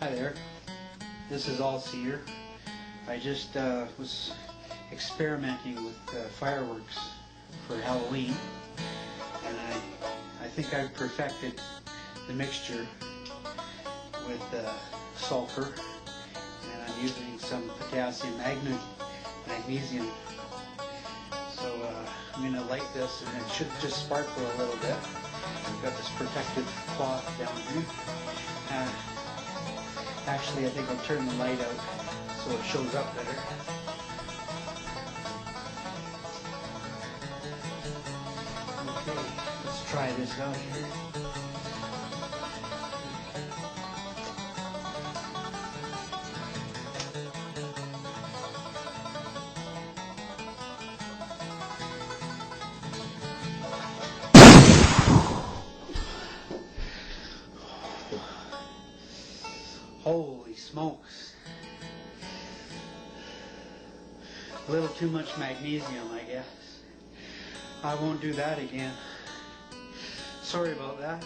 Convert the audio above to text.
Hi there, this is All Seer. I just was experimenting with fireworks for Halloween, and I think I've perfected the mixture with sulfur, and I'm using some potassium magnesium. So I'm going to light this, and it should just sparkle a little bit. I've got this protective cloth down here. Actually, I think I'll turn the light out so it shows up better. Okay, let's try this out here. Holy smokes. A little too much magnesium, I guess. I won't do that again. Sorry about that.